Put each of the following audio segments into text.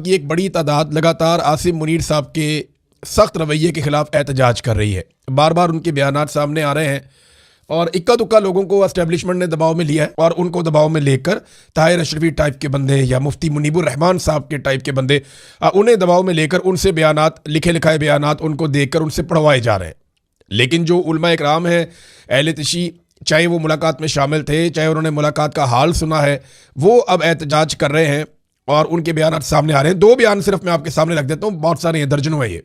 की एक बड़ी तादाद लगातार आसिम मुनीर साहब के सख्त रवैये के खिलाफ एहतजाज कर रही है। बार बार उनके बयानात सामने आ रहे हैं और इक्का दुक्का लोगों को एस्टेब्लिशमेंट ने दबाव में लिया है और उनको दबाव में लेकर ताहिर अशरफी टाइप के बंदे या मुफ्ती मुनीबुर रहमान साहब के टाइप के बंदे उन्हें दबाव में लेकर उनसे बयानात, लिखे लिखाए बयानात उनको देखकर उनसे पढ़वाए जा रहे हैं। लेकिन जो उलमा इकराम है, अहले तशी, चाहे वो मुलाकात में शामिल थे, चाहे उन्होंने मुलाकात का हाल सुना है, वो अब एहतजाज कर रहे हैं और उनके बयान सामने आ रहे हैं। दो बयान सिर्फ मैं आपके सामने रख देता हूँ, बहुत सारे हैं, दर्जनों है, ये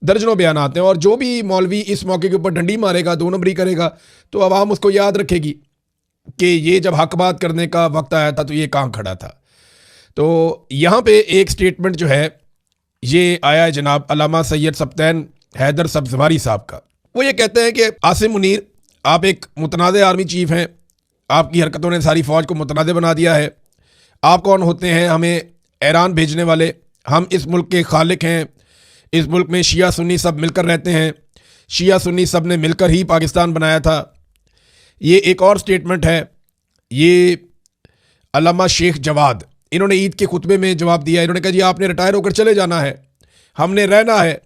दर्जनों बयान आते हैं। और जो भी मौलवी इस मौके के ऊपर डंडी मारेगा, दो नंबरी करेगा, तो अवाम उसको याद रखेगी कि ये जब हक बात करने का वक्त आया था तो ये कहाँ खड़ा था। तो यहाँ पे एक स्टेटमेंट जो है ये आया है जनाब अल्लामा सैयद सब्तैन हैदर सब्ज़वारी साहब का। वो ये कहते हैं कि आसिम मुनीर, आप एक मुतनाज़ आर्मी चीफ हैं, आपकी हरकतों ने सारी फ़ौज को मुतनाज़ बना दिया है। आप कौन होते हैं हमें ईरान भेजने वाले? हम इस मुल्क के खालिक हैं। इस मुल्क में शिया सुन्नी सब मिलकर रहते हैं, शिया सुन्नी सब ने मिलकर ही पाकिस्तान बनाया था। ये एक और स्टेटमेंट है, ये अल्लामा शेख जवाद, इन्होंने ईद के खुतबे में जवाब दिया। इन्होंने कहा जी आपने रिटायर होकर चले जाना है, हमने रहना है,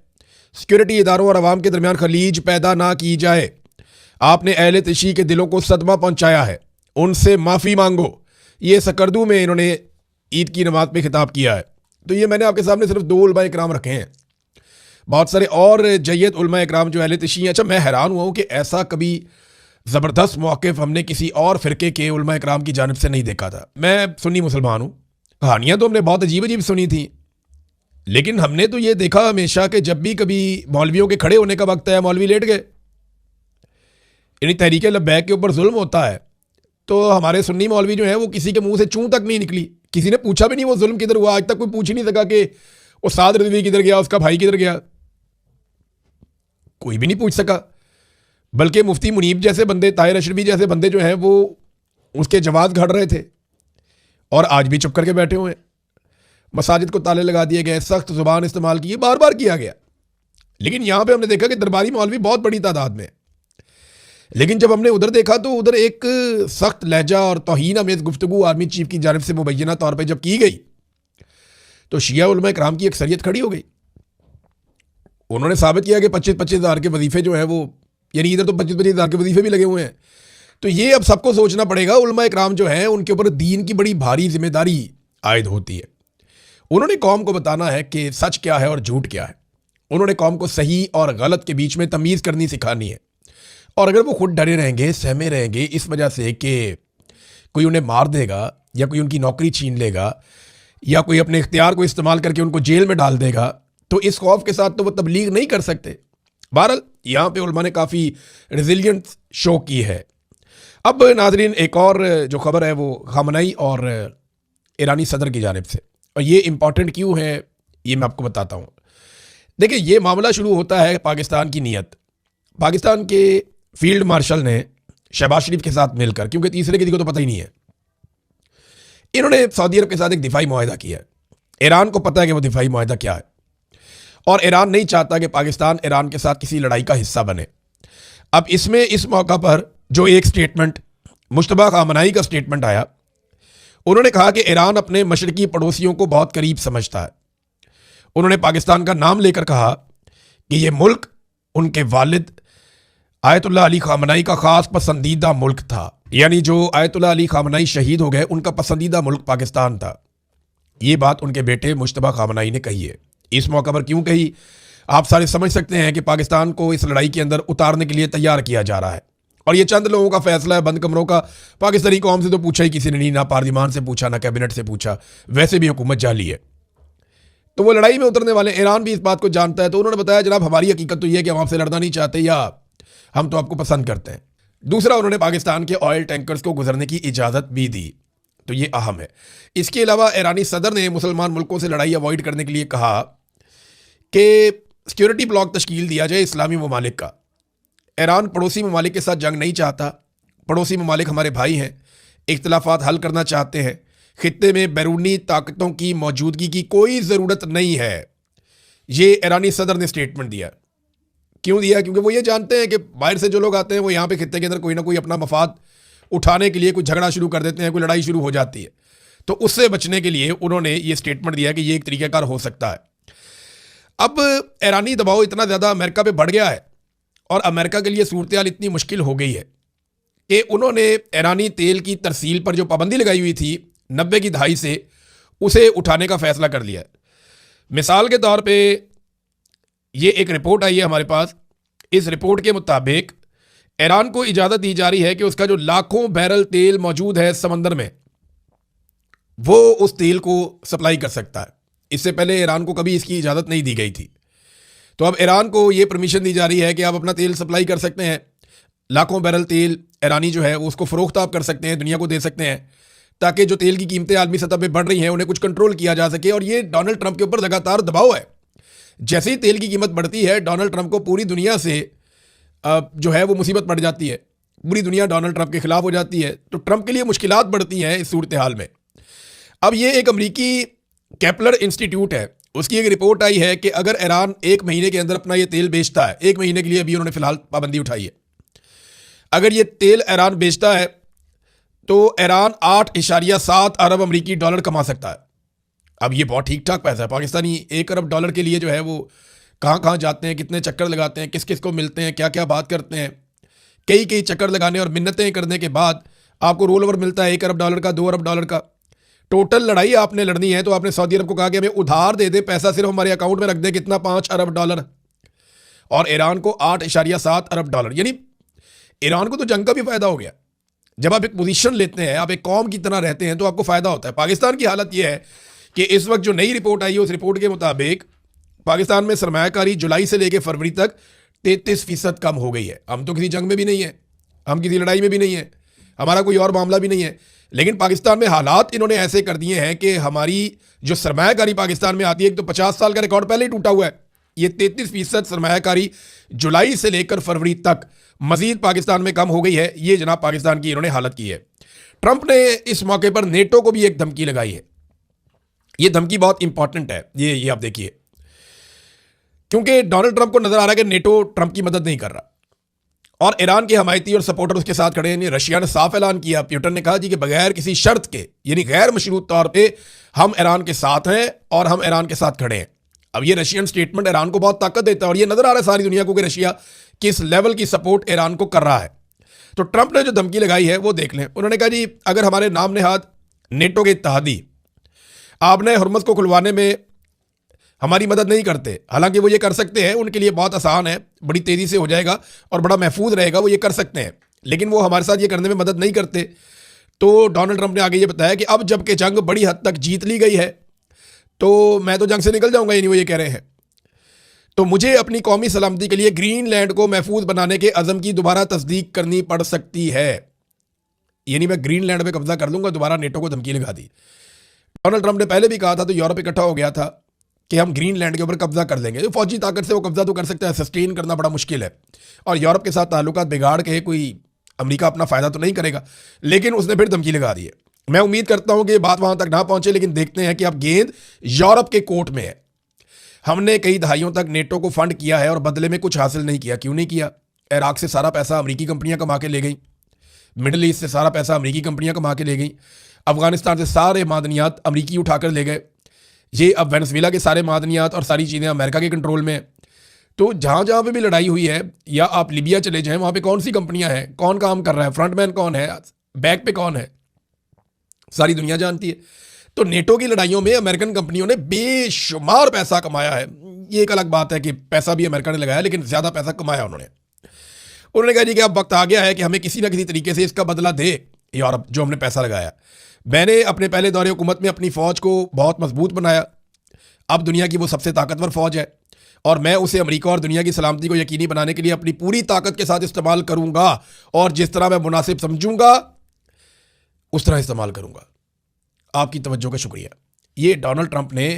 सिक्योरिटी इदारों और आवाम के दरमियान खलीज पैदा ना की जाए। आपने अहले तशी के दिलों को सदमा पहुंचाया है, उनसे माफ़ी मांगो। ये सकरदू में इन्होंने ईद की नमाज पे खिताब किया है। तो ये मैंने आपके सामने सिर्फ दो उलमा इकराम रखे हैं, बहुत सारे और जय्यद उलमा इकराम जो अहले तशी हैं। अच्छा, मैं हैरान हुआ हूँ कि ऐसा कभी ज़बरदस्त मौक़िफ़ हमने किसी और फ़िरके के उलमा इकराम की जानिब से नहीं देखा था। मैं सुन्नी मुसलमान हूँ, कहानियाँ तो हमने बहुत अजीब अजीब सुनी थी, लेकिन हमने तो ये देखा हमेशा कि जब भी कभी मौलवियों के खड़े होने का वक्त है, मौलवी लेट गए। यानी तहरीक लब्बैक के ऊपर जुल्म होता है तो हमारे सुन्नी मौलवी जो है वो किसी के मुंह से चूं तक नहीं निकली, किसी ने पूछा भी नहीं वो जुल्म किधर हुआ। आज तक कोई पूछ ही नहीं सका कि वो साद रिजवी किधर गया, उसका भाई किधर गया, कोई भी नहीं पूछ सका। बल्कि मुफ्ती मुनीब जैसे बंदे, ताहिर अशरफी जैसे बंदे जो हैं वो उसके जवाब घड़ रहे थे और आज भी चुप करके बैठे हुए हैं। मसाजिद को ताले लगा दिए गए, सख्त जुबान इस्तेमाल की, बार बार किया गया। लेकिन यहाँ पे हमने देखा कि दरबारी मौलवी बहुत बड़ी तादाद में। लेकिन जब हमने उधर देखा तो उधर एक सख्त लहजा और तौहीन अमेज़ गुफ्तगू आर्मी चीफ की जानिब से मुबैना तौर पर जब की गई तो शिया उलमा इकराम की अक्सरियत खड़ी हो गई। उन्होंने साबित किया कि 25-25 हज़ार के वजीफे जो हैं वो, यानी इधर तो 25-25 हज़ार के वजीफे भी लगे हुए हैं। तो ये अब सबको सोचना पड़ेगा, उलमा इकराम जो हैं उनके ऊपर दीन की बड़ी भारी जिम्मेदारी आयद होती है। उन्होंने कौम को बताना है कि सच क्या है और झूठ क्या है। उन्होंने कौम को सही और गलत के बीच में तमीज़ करनी सिखानी है। और अगर वो खुद डरे रहेंगे, सहमे रहेंगे इस वजह से कि कोई उन्हें मार देगा या कोई उनकी नौकरी छीन लेगा या कोई अपने इख्तियार को इस्तेमाल करके उनको जेल में डाल देगा, तो इस खौफ के साथ तो वो तबलीग नहीं कर सकते। बहरहाल यहाँ पे उलमा ने काफ़ी रेजिलियंस शो की है। अब नाजरीन, एक और जो खबर है वो खामनई और ईरानी सदर की जानिब से, और ये इम्पॉर्टेंट क्यों है ये मैं आपको बताता हूँ। देखिए, ये मामला शुरू होता है पाकिस्तान की नीयत। पाकिस्तान के फील्ड मार्शल ने शहबाज शरीफ के साथ मिलकर, क्योंकि तीसरे किसी को तो पता ही नहीं है, इन्होंने सऊदी अरब के साथ एक दिफाई मुआहदा किया है। ईरान को पता है कि वो दिफाई मुआहदा क्या है और ईरान नहीं चाहता कि पाकिस्तान ईरान के साथ किसी लड़ाई का हिस्सा बने। अब इसमें इस मौका पर जो एक स्टेटमेंट मुश्तबा खामनई का स्टेटमेंट आया, उन्होंने कहा कि ईरान अपने मशरकी पड़ोसियों को बहुत करीब समझता है। उन्होंने पाकिस्तान का नाम लेकर कहा कि यह मुल्क उनके वालिद आयतुल्लाह अली खामनई का ख़ास पसंदीदा मुल्क था। यानी जो आयतुल्लाह अली खामनई शहीद हो गए, उनका पसंदीदा मुल्क पाकिस्तान था। ये बात उनके बेटे मुश्तबा खामनई ने कही है। इस मौका पर क्यों कही, आप सारे समझ सकते हैं कि पाकिस्तान को इस लड़ाई के अंदर उतारने के लिए तैयार किया जा रहा है और ये चंद लोगों का फैसला है, बंद कमरों का। पाकिस्तानी कौम से तो पूछा ही किसी ने नहीं, ना पार्लियामान से पूछा, ना कैबिनेट से पूछा, वैसे भी हुकूमत जाली है। तो वो लड़ाई में उतरने वाले, ईरान भी इस बात को जानता है। तो उन्होंने बताया जनाब हमारी हकीकत तो ये है कि हम आपसे लड़ना नहीं चाहते या हम तो आपको पसंद करते हैं। दूसरा, उन्होंने पाकिस्तान के ऑयल टैंकर्स को गुजरने की इजाज़त भी दी, तो ये अहम है। इसके अलावा ईरानी सदर ने मुसलमान मुल्कों से लड़ाई अवॉइड करने के लिए कहा कि सिक्योरिटी ब्लॉक तश्कील दिया जाए इस्लामी ममालिक का। ईरान पड़ोसी ममालिक के साथ जंग नहीं चाहता, पड़ोसी ममालिक हमारे भाई हैं, इख्तिलाफात हल करना चाहते हैं। खित्ते में बैरूनी ताकतों की मौजूदगी की कोई ज़रूरत नहीं है, ये ईरानी सदर ने स्टेटमेंट दिया। क्यों दिया? क्योंकि वो ये जानते हैं कि बाहर से जो लोग आते हैं वो यहाँ पे खित्ते के अंदर कोई ना कोई अपना मफाद उठाने के लिए कोई झगड़ा शुरू कर देते हैं, कोई लड़ाई शुरू हो जाती है। तो उससे बचने के लिए उन्होंने ये स्टेटमेंट दिया कि ये एक तरीक़ाकार हो सकता है। अब ईरानी दबाव इतना ज़्यादा अमेरिका पे बढ़ गया है और अमेरिका के लिए सूरत हाल इतनी मुश्किल हो गई है कि उन्होंने ईरानी तेल की तरसील पर जो पाबंदी लगाई हुई थी 90 की दहाई से, उसे उठाने का फैसला कर लिया है। मिसाल के तौर पे ये एक रिपोर्ट आई है हमारे पास। इस रिपोर्ट के मुताबिक ईरान को इजाज़त दी जा रही है कि उसका जो लाखों बैरल तेल मौजूद है समंदर में, वो उस तेल को सप्लाई कर सकता है। इससे पहले ईरान को कभी इसकी इजाज़त नहीं दी गई थी। तो अब ईरान को ये परमिशन दी जा रही है कि आप अपना तेल सप्लाई कर सकते हैं। लाखों बैरल तेल ईरानी जो है वो उसको फ़रोख्त आप कर सकते हैं, दुनिया को दे सकते हैं, ताकि जो तेल की कीमतें आलमी सतह पे बढ़ रही हैं उन्हें कुछ कंट्रोल किया जा सके। और ये डोनाल्ड ट्रंप के ऊपर लगातार दबाव है। जैसे ही तेल की कीमत बढ़ती है, डोनाल्ड ट्रंप को पूरी दुनिया से जो है वो मुसीबत बढ़ जाती है। पूरी दुनिया डोनाल्ड ट्रंप के खिलाफ हो जाती है। तो ट्रंप के लिए मुश्किलात बढ़ती हैं इस सूरत हाल में। अब ये एक अमरीकी केपलर इंस्टीट्यूट है, उसकी एक रिपोर्ट आई है कि अगर ईरान 1 महीने के अंदर अपना ये तेल बेचता है, 1 महीने के लिए अभी उन्होंने फिलहाल पाबंदी उठाई है, अगर ये तेल ईरान बेचता है तो ईरान 8.7 अरब अमरीकी डॉलर कमा सकता है। अब ये बहुत ठीक ठाक पैसा है। पाकिस्तानी 1 अरब डॉलर के लिए जो है वो कहाँ कहाँ जाते हैं, कितने चक्कर लगाते हैं, किस किस को मिलते हैं, क्या क्या बात करते हैं। कई कई चक्कर लगाने और मिन्नतें करने के बाद आपको रोल ओवर मिलता है 1 अरब डॉलर का, 2 अरब डॉलर का। टोटल लड़ाई आपने लड़नी है तो आपने सऊदी अरब को कहा कि हमें उधार दे दे, पैसा सिर्फ हमारे अकाउंट में रख दे, कितना 5 अरब डॉलर, और ईरान को 8.7 अरब डॉलर। यानी ईरान को तो जंग का भी फायदा हो गया। जब आप एक पोजीशन लेते हैं, आप एक कौम की तरह रहते हैं, तो आपको फायदा होता है। पाकिस्तान की हालत यह है कि इस वक्त जो नई रिपोर्ट आई है, उस रिपोर्ट के मुताबिक पाकिस्तान में सरमायाकारी जुलाई से लेकर फरवरी तक 33% कम हो गई है। हम तो किसी जंग में भी नहीं है, हम किसी लड़ाई में भी नहीं है, हमारा कोई और मामला भी नहीं है, लेकिन पाकिस्तान में हालात इन्होंने ऐसे कर दिए हैं कि हमारी जो सरमायाकारी पाकिस्तान में आती है, एक तो 50 साल का रिकॉर्ड पहले ही टूटा हुआ है। ये 33% सरमायाकारी जुलाई से लेकर फरवरी तक मजीद पाकिस्तान में कम हो गई है। ये जनाब पाकिस्तान की इन्होंने हालत की है। ट्रंप ने इस मौके पर नेटो को भी एक धमकी लगाई है। ये धमकी बहुत इंपॉर्टेंट है। ये आप देखिए, क्योंकि डोनाल्ड ट्रंप को नजर आ रहा है कि नेटो ट्रंप की मदद नहीं कर रहा और ईरान के हमायती और सपोर्टर उसके साथ खड़े हैं। रशिया ने साफ ऐलान किया, प्यूटन ने कहा जी कि बगैर किसी शर्त के, यानी गैर मशरूत तौर पे हम ईरान के साथ हैं और हम ईरान के साथ खड़े हैं। अब ये रशियन स्टेटमेंट ईरान को बहुत ताकत देता है और ये नजर आ रहा है सारी दुनिया को कि रशिया किस लेवल की सपोर्ट ईरान को कर रहा है। तो ट्रंप ने जो धमकी लगाई है वो देख लें। उन्होंने कहा जी अगर हमारे नाम नेहाद नेटो के इत्तेहादी आपने हुर्मुज़ को खुलवाने में हमारी मदद नहीं करते, हालांकि वो ये कर सकते हैं, उनके लिए बहुत आसान है, बड़ी तेज़ी से हो जाएगा और बड़ा महफूज रहेगा, वो ये कर सकते हैं, लेकिन वो हमारे साथ ये करने में मदद नहीं करते। तो डोनाल्ड ट्रंप ने आगे ये बताया कि अब जबकि जंग बड़ी हद तक जीत ली गई है तो मैं तो जंग से निकल जाऊंगा, यानी वो ये कह रहे हैं। तो मुझे अपनी कौमी सलामती के लिए ग्रीनलैंड को महफूज बनाने के अज़म की दोबारा तस्दीक करनी पड़ सकती है, यानी मैं ग्रीनलैंड पे कब्जा कर लूंगा। दोबारा नेटो को धमकी लगा दी। डोनाल्ड ट्रंप ने पहले भी कहा था, तो यूरोप इकट्ठा हो गया था कि हम ग्रीनलैंड के ऊपर कब्जा कर लेंगे। तो फौजी ताकत से वो कब्जा तो कर सकता है, सस्टेन करना बड़ा मुश्किल है और यूरोप के साथ ताल्लुकात बिगाड़ के कोई अमेरिका अपना फ़ायदा तो नहीं करेगा, लेकिन उसने फिर धमकी लगा दी है। मैं उम्मीद करता हूं कि बात वहां तक ना पहुंचे, लेकिन देखते हैं कि अब गेंद यूरोप के कोर्ट में है। हमने कई दहाइयों तक नेटो को फंड किया है और बदले में कुछ हासिल नहीं किया। क्यों नहीं किया? इराक से सारा पैसा अमेरिकी कंपनियां कमा के ले गई, मिडल ईस्ट से सारा पैसा अमेरिकी कंपनियां कमा के ले गई, अफगानिस्तान से सारे मादनियात अमेरिकी उठाकर ले गए, ये अब वेनेजुएला के सारे मादनियात और सारी चीज़ें अमेरिका के कंट्रोल में है। तो जहाँ जहाँ पे भी लड़ाई हुई है, या आप लीबिया चले जाएं, वहाँ पे कौन सी कंपनियाँ हैं, कौन काम कर रहा है, फ्रंटमैन कौन है, बैक पे कौन है, सारी दुनिया जानती है। तो नेटो की लड़ाइयों में अमेरिकन कंपनियों ने बेशुमार पैसा कमाया है। ये एक अलग बात है कि पैसा भी अमेरिका ने लगाया, लेकिन ज़्यादा पैसा कमाया उन्होंने कहा जी कि अब वक्त आ गया है कि हमें किसी ना किसी तरीके से इसका बदला दे यूरोप, जो हमने पैसा लगाया। मैंने अपने पहले दौरे हुकूमत में अपनी फ़ौज को बहुत मजबूत बनाया, अब दुनिया की वो सबसे ताकतवर फ़ौज है और मैं उसे अमेरिका और दुनिया की सलामती को यकीनी बनाने के लिए अपनी पूरी ताकत के साथ इस्तेमाल करूंगा और जिस तरह मैं मुनासिब समझूंगा उस तरह इस्तेमाल करूंगा। आपकी तवज्जो का शुक्रिया। ये डोनाल्ड ट्रंप ने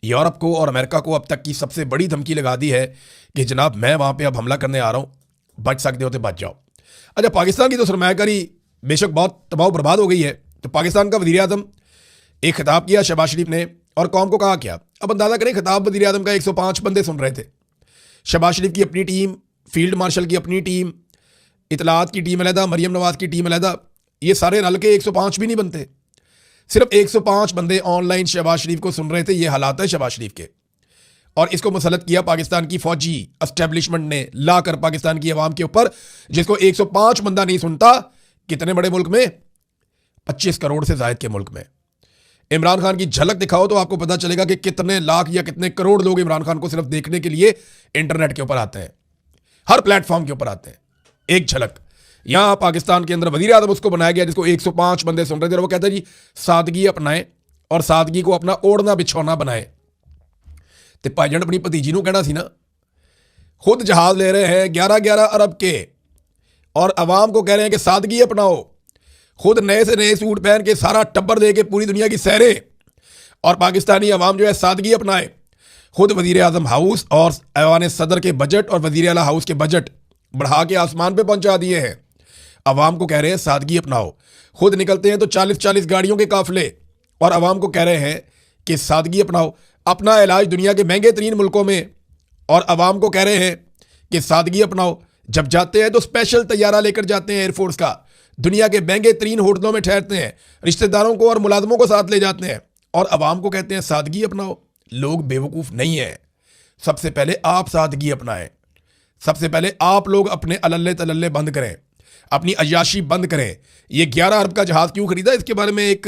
यूरोप को और अमेरिका को अब तक की सबसे बड़ी धमकी लगा दी है कि जनाब मैं वहाँ पे अब हमला करने आ रहा हूँ, बच सकते हो तो बच जाओ। अच्छा, पाकिस्तान की तो सरमायाकारी बेशक बहुत तबाह बर्बाद हो गई है। तो पाकिस्तान का वज़ीर आज़म एक खिताब किया शहबाज शरीफ ने और कौम को कहा क्या? अब अंदाज़ा करें, खिताब वज़ीर आज़म का 105 बंदे सुन रहे थे। शहबाज शरीफ की अपनी टीम, फील्ड मार्शल की अपनी टीम, इतलात की टीम अलहदा, मरीम नवाज़ की टीम अलहदा, ये सारे रल के 105 भी नहीं बनते। सिर्फ 105 बंदे ऑनलाइन शहबाज शरीफ को सुन रहे थे। ये हालात है शहबाज शरीफ के। और इसको मुसल्लत किया पाकिस्तान की फौजी एस्टेब्लिशमेंट ने लाकर पाकिस्तान की आवाम के ऊपर, जिसको 105 बंदा नहीं सुनता। कितने बड़े मुल्क में? 25 करोड़ से जायद के मुल्क में। इमरान खान की झलक दिखाओ तो आपको पता चलेगा कि कितने लाख या कितने करोड़ लोग इमरान खान को सिर्फ देखने के लिए इंटरनेट के ऊपर आते हैं, हर प्लेटफॉर्म के ऊपर आते हैं। एक झलक। यहां पाकिस्तान के अंदर वजीर आजम उसको बनाया गया जिसको 105 बंदे सुन रहे थे, और वो कहते हैं जी सादगी अपनाएं और सादगी को अपना ओढ़ना बिछौना बनाए। तो भाईजान अपनी भतीजी को कहना सी ना, खुद जहाज ले रहे हैं 11-11 अरब के और अवाम को कह रहे हैं कि सादगी अपनाओ। खुद नए से नए सूट पहन के सारा टब्बर दे के पूरी दुनिया की सैरे, और पाकिस्तानी अवाम जो है सादगी अपनाए। खुद वजीर आजम हाउस और ऐवान सदर के बजट और वजीर आला हाउस के बजट बढ़ा के आसमान पे पहुंचा दिए हैं। अवाम को कह रहे हैं सादगी अपनाओ। खुद निकलते हैं तो 40-40 गाड़ियों के काफिले और अवाम को कह रहे हैं कि सादगी अपनाओ। अपना इलाज दुनिया के महंगे तरीन मुल्कों में और अवाम को कह रहे हैं कि सादगी अपनाओ। जब जाते हैं तो स्पेशल तैयारा लेकर जाते हैं एयरफोर्स का, दुनिया के महंगे तरीन होटलों में ठहरते हैं, रिश्तेदारों को और मुलाजमों को साथ ले जाते हैं और अवाम को कहते हैं सादगी अपनाओ। लोग बेवकूफ़ नहीं हैं। सबसे पहले आप सादगी अपनाएं। सबसे पहले आप लोग अपने अलल्ले तलल्ले बंद करें, अपनी अय्याशी बंद करें। ये 11 अरब का जहाज़ क्यों खरीदा, इसके बारे में एक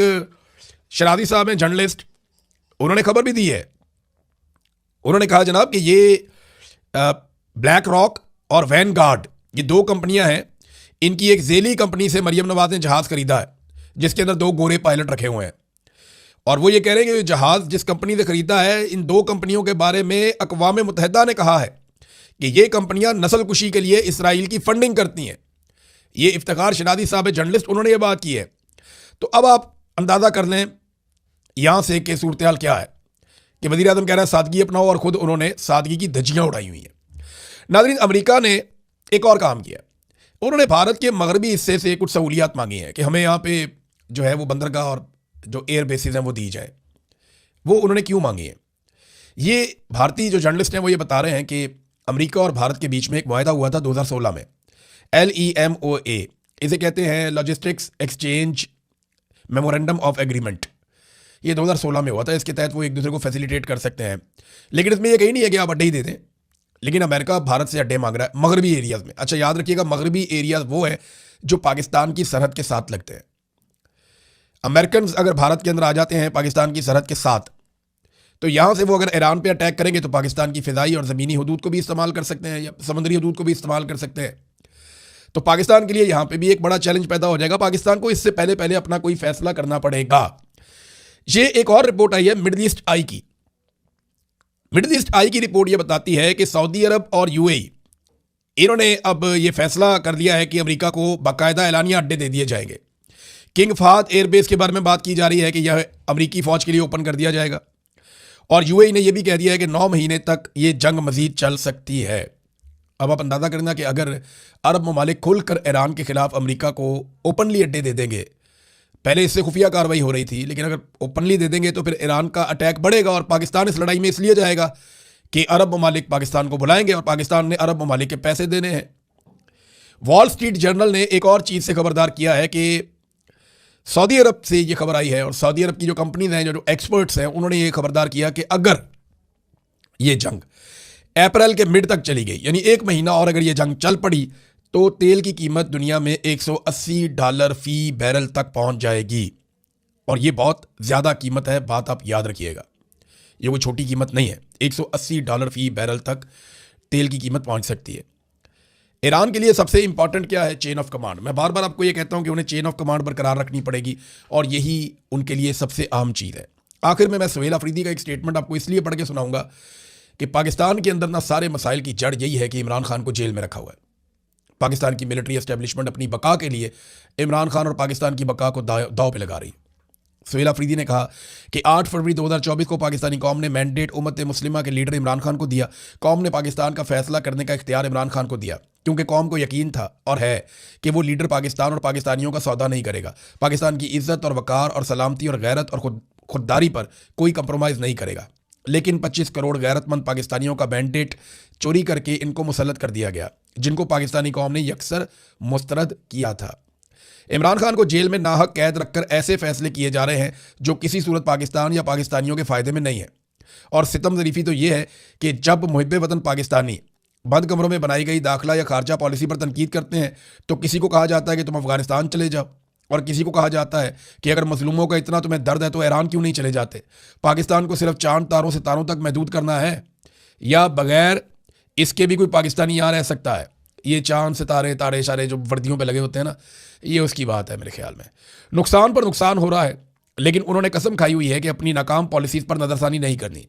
शरादी साहब हैं जर्नलिस्ट, उन्होंने खबर भी दी है। उन्होंने कहा जनाब कि ये ब्लैक रॉक और वैनगार्ड, ये 2 कंपनियां हैं, इनकी एक ज़ेली कंपनी से मरियम नवाज ने जहाज़ खरीदा है जिसके अंदर 2 गोरे पायलट रखे हुए हैं। और वो ये कह रहे हैं कि जहाज़ जिस कंपनी से खरीदा है, इन 2 कंपनियों के बारे में अक़वाम मुत्तहिदा ने कहा है कि ये कंपनियां नस्ल कुशी के लिए इसराइल की फंडिंग करती हैं। ये इफ्तिखार शनादी साहब जर्नलिस्ट, उन्होंने ये बात की है। तो अब आप अंदाज़ा कर लें यहाँ से कि सूरत हाल क्या है कि वज़ीर आज़म कह रहा है सादगी अपनाओ और ख़ुद उन्होंने सादगी की धज्जियाँ उड़ाई हुई हैं। नाज़रीन, अमेरिका ने एक और काम किया। उन्होंने भारत के मगरबी हिस्से से कुछ सहूलियात मांगी हैं कि हमें यहाँ पे जो है वो बंदरगाह और जो एयर बेसिस हैं वो दी जाए। वो उन्होंने क्यों मांगी है? ये भारतीय जो जर्नलिस्ट हैं वो ये बता रहे हैं कि अमेरिका और भारत के बीच में एक मुआहदा हुआ था 2016 में, LEMOA, इसे कहते हैं logistics exchange memorandum of agreement. ये 2016 में हुआ था। इसके तहत वो एक दूसरे को फैसिलिटेट कर सकते हैं, लेकिन इसमें ये कहीं नहीं है कि आप अड्डे ही दे दें। लेकिन अमेरिका भारत से अड्डे मांग रहा है मगरबी एरियाज़ में। अच्छा याद रखिएगा, मगरबी एरियाज़ वो है जो पाकिस्तान की सरहद के साथ लगते हैं। अमेरिकन अगर भारत के अंदर आ जाते हैं पाकिस्तान की सरहद के साथ, तो यहाँ से वो अगर ईरान पे अटैक करेंगे तो पाकिस्तान की फ़िज़ाई और ज़मीनी हदूद को भी इस्तेमाल कर सकते हैं या समुद्री हदूद को भी इस्तेमाल कर सकते हैं। तो पाकिस्तान के लिए यहाँ पे भी एक बड़ा चैलेंज पैदा हो जाएगा। पाकिस्तान को इससे पहले अपना कोई फैसला करना पड़ेगा। ये एक और रिपोर्ट आई है मिडल ईस्ट आई की। मिडल ईस्ट आई की रिपोर्ट ये बताती है कि सऊदी अरब और UAE, इन्होंने अब ये फैसला कर लिया है कि अमेरिका को बाकायदा एलानिया अड्डे दे दिए जाएंगे। किंग फहद एयरबेस के बारे में बात की जा रही है कि यह अमेरिकी फ़ौज के लिए ओपन कर दिया जाएगा। और UAE ने यह भी कह दिया है कि 9 महीने तक ये जंग मजीद चल सकती है। अब आप अंदाज़ा करना कि अगर अरब ममालिक खुलकर ईरान के ख़िलाफ़ अमेरिका को ओपनली अड्डे दे देंगे, पहले इससे खुफिया कार्रवाई हो रही थी, लेकिन अगर ओपनली दे देंगे तो फिर ईरान का अटैक बढ़ेगा। और पाकिस्तान इस लड़ाई में इसलिए जाएगा कि अरब ममालिक पाकिस्तान को बुलाएंगे और पाकिस्तान ने अरब ममालिक के पैसे देने हैं। वॉल स्ट्रीट जर्नल ने एक और चीज़ से खबरदार किया है कि सऊदी अरब से ये खबर आई है और सऊदी अरब की जो कंपनीज हैं, जो एक्सपर्ट्स हैं, उन्होंने ये खबरदार किया कि अगर ये जंग अप्रैल के मिड तक चली गई, यानी 1 महीना और अगर ये जंग चल पड़ी, तो तेल की कीमत दुनिया में $180 फी बैरल तक पहुंच जाएगी। और ये बहुत ज़्यादा कीमत है, बात आप याद रखिएगा। ये कोई छोटी कीमत नहीं है। $180 फी बैरल तक तेल की कीमत पहुंच सकती है। ईरान के लिए सबसे इंपॉर्टेंट क्या है? Chain of command. मैं बार बार आपको ये कहता हूं कि उन्हें चेन ऑफ कमांड बरकरार रखनी पड़ेगी और यही उनके लिए सबसे अहम चीज़ है। आखिर में मैं सुहेल अफरीदी का एक स्टेटमेंट आपको इसलिए पढ़ के सुनाऊंगा कि पाकिस्तान के अंदर ना सारे मसाइल की जड़ यही है कि इमरान खान को जेल में रखा हुआ है। पाकिस्तान की मिलिट्री एस्टेब्लिशमेंट अपनी बका के लिए इमरान खान और पाकिस्तान की बका को दाव पे लगा रही। सुहेल अफरीदी ने कहा कि 8 फरवरी 2024 को पाकिस्तानी कौम ने मैंडेट उम्मत मुस्लिमा के लीडर इमरान खान को दिया। कौम ने पाकिस्तान का फैसला करने का इख्तियार इमरान खान को दिया क्योंकि कौम को यकीन था और है कि वो लीडर पाकिस्तान और पाकिस्तानियों का सौदा नहीं करेगा। पाकिस्तान की इज्जत और वकार और सलामती और गैरत और खुददारी पर कोई कंप्रोमाइज़ नहीं करेगा। लेकिन 25 करोड़ गैरतमंद पाकिस्तानियों का मैंडेट चोरी करके इनको मुसल्लत कर दिया गया, जिनको पाकिस्तानी कौम ने यकसर मुस्तरद किया था। इमरान खान को जेल में नाहक कैद रखकर ऐसे फैसले किए जा रहे हैं जो किसी सूरत पाकिस्तान या पाकिस्तानियों के फायदे में नहीं है। और सितम ज़रीफ़ी तो ये है कि जब मुहिब्बे वतन पाकिस्तानी बंद कमरों में बनाई गई दाखिला या खारजा पॉलिसी पर तनकीद करते हैं तो किसी को कहा जाता है कि तुम अफगानिस्तान चले जाओ, और किसी को कहा जाता है कि अगर मजलूमों का इतना तुम्हें दर्द है तो ईरान क्यों नहीं चले जाते। पाकिस्तान को सिर्फ चांद तारों सितारों तक महदूद करना है या बगैर इसके भी कोई पाकिस्तानी यहाँ रह सकता है। ये चांद सितारे तारे इशारे जो वर्दियों पे लगे होते हैं ना, ये उसकी बात है। मेरे ख्याल में नुकसान पर नुकसान हो रहा है, लेकिन उन्होंने कसम खाई हुई है कि अपनी नाकाम पॉलिसीज़ पर नज़रसानी नहीं करनी,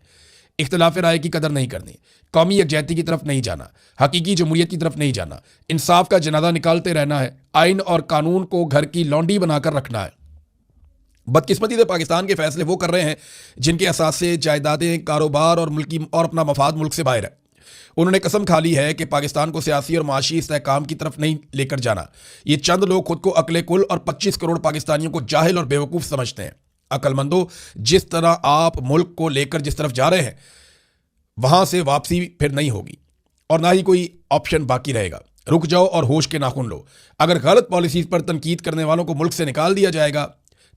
इख्तिलाफ राय की कदर नहीं करनी, कौमी यकजहती की तरफ नहीं जाना, हकीकी जमहूरियत की तरफ नहीं जाना, इंसाफ का जनाजा निकालते रहना है, आइन और कानून को घर की लौंडी बनाकर रखना है। बदकिस्मती से पाकिस्तान के फैसले वो कर रहे हैं जिनके असासे, जायदादें, कारोबार और मुल्की और अपना मफाद मुल्क से बाहर है। उन्होंने कसम खा ली है कि पाकिस्तान को सियासी और माशी इस्तेहकाम की तरफ नहीं लेकर जाना। ये चंद लोग खुद को अकले कुल और 25 करोड़ पाकिस्तानियों को जाहिल और बेवकूफ़ समझते हैं। अकलमंदों, जिस तरह आप मुल्क को लेकर जिस तरफ जा रहे हैं वहां से वापसी फिर नहीं होगी और ना ही कोई ऑप्शन बाकी रहेगा। रुक जाओ और होश के नाखून लो। अगर गलत पॉलिसीज पर तनकीद करने वालों को मुल्क से निकाल दिया जाएगा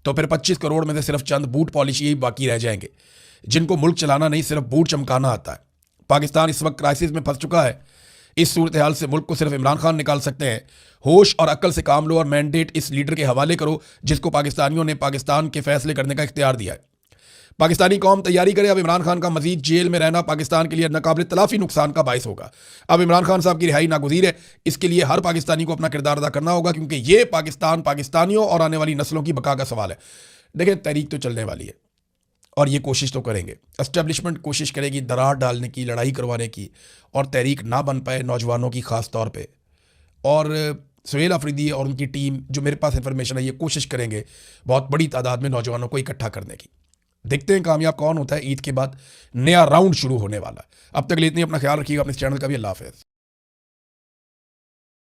तो फिर 25 करोड़ में से सिर्फ चंद बूट पॉलिश ही बाकी रह जाएंगे जिनको मुल्क चलाना नहीं, सिर्फ बूट चमकाना आता है। पाकिस्तान इस वक्त क्राइसिस में फंस चुका है। इस सूरत हाल से मुल्क को सिर्फ इमरान खान निकाल सकते हैं। होश और अक्ल से काम लो और मैंडेट इस लीडर के हवाले करो जिसको पाकिस्तानियों ने पाकिस्तान के फैसले करने का इख्तियार दिया है। पाकिस्तानी कौम तैयारी करे, अब इमरान खान का मजीद जेल में रहना पाकिस्तान के लिए नाकाबिल तलाफी नुकसान का बायस होगा। अब इमरान खान साहब की रिहाई नागुज़ीर है। इसके लिए हर पाकिस्तानी को अपना किरदार अदा करना होगा क्योंकि ये पाकिस्तान, पाकिस्तानियों और आने वाली नस्लों की बका का सवाल है। देखिए, तहरीक तो चलने वाली है और ये कोशिश तो करेंगे, एस्टेब्लिशमेंट कोशिश करेगी दरार डालने की, लड़ाई करवाने की, और तहरीक ना बन पाए नौजवानों की ख़ास तौर पे। और सुहेल अफरीदी और उनकी टीम, जो मेरे पास इंफॉर्मेशन है, ये कोशिश करेंगे बहुत बड़ी तादाद में नौजवानों को इकट्ठा करने की। देखते हैं कामयाब कौन होता है। ईद के बाद नया राउंड शुरू होने वाला है। अब तक लिए इतनी, अपना ख्याल रखिएगा, अपने चैनल का भी। अल्लाह हाफ़िज़।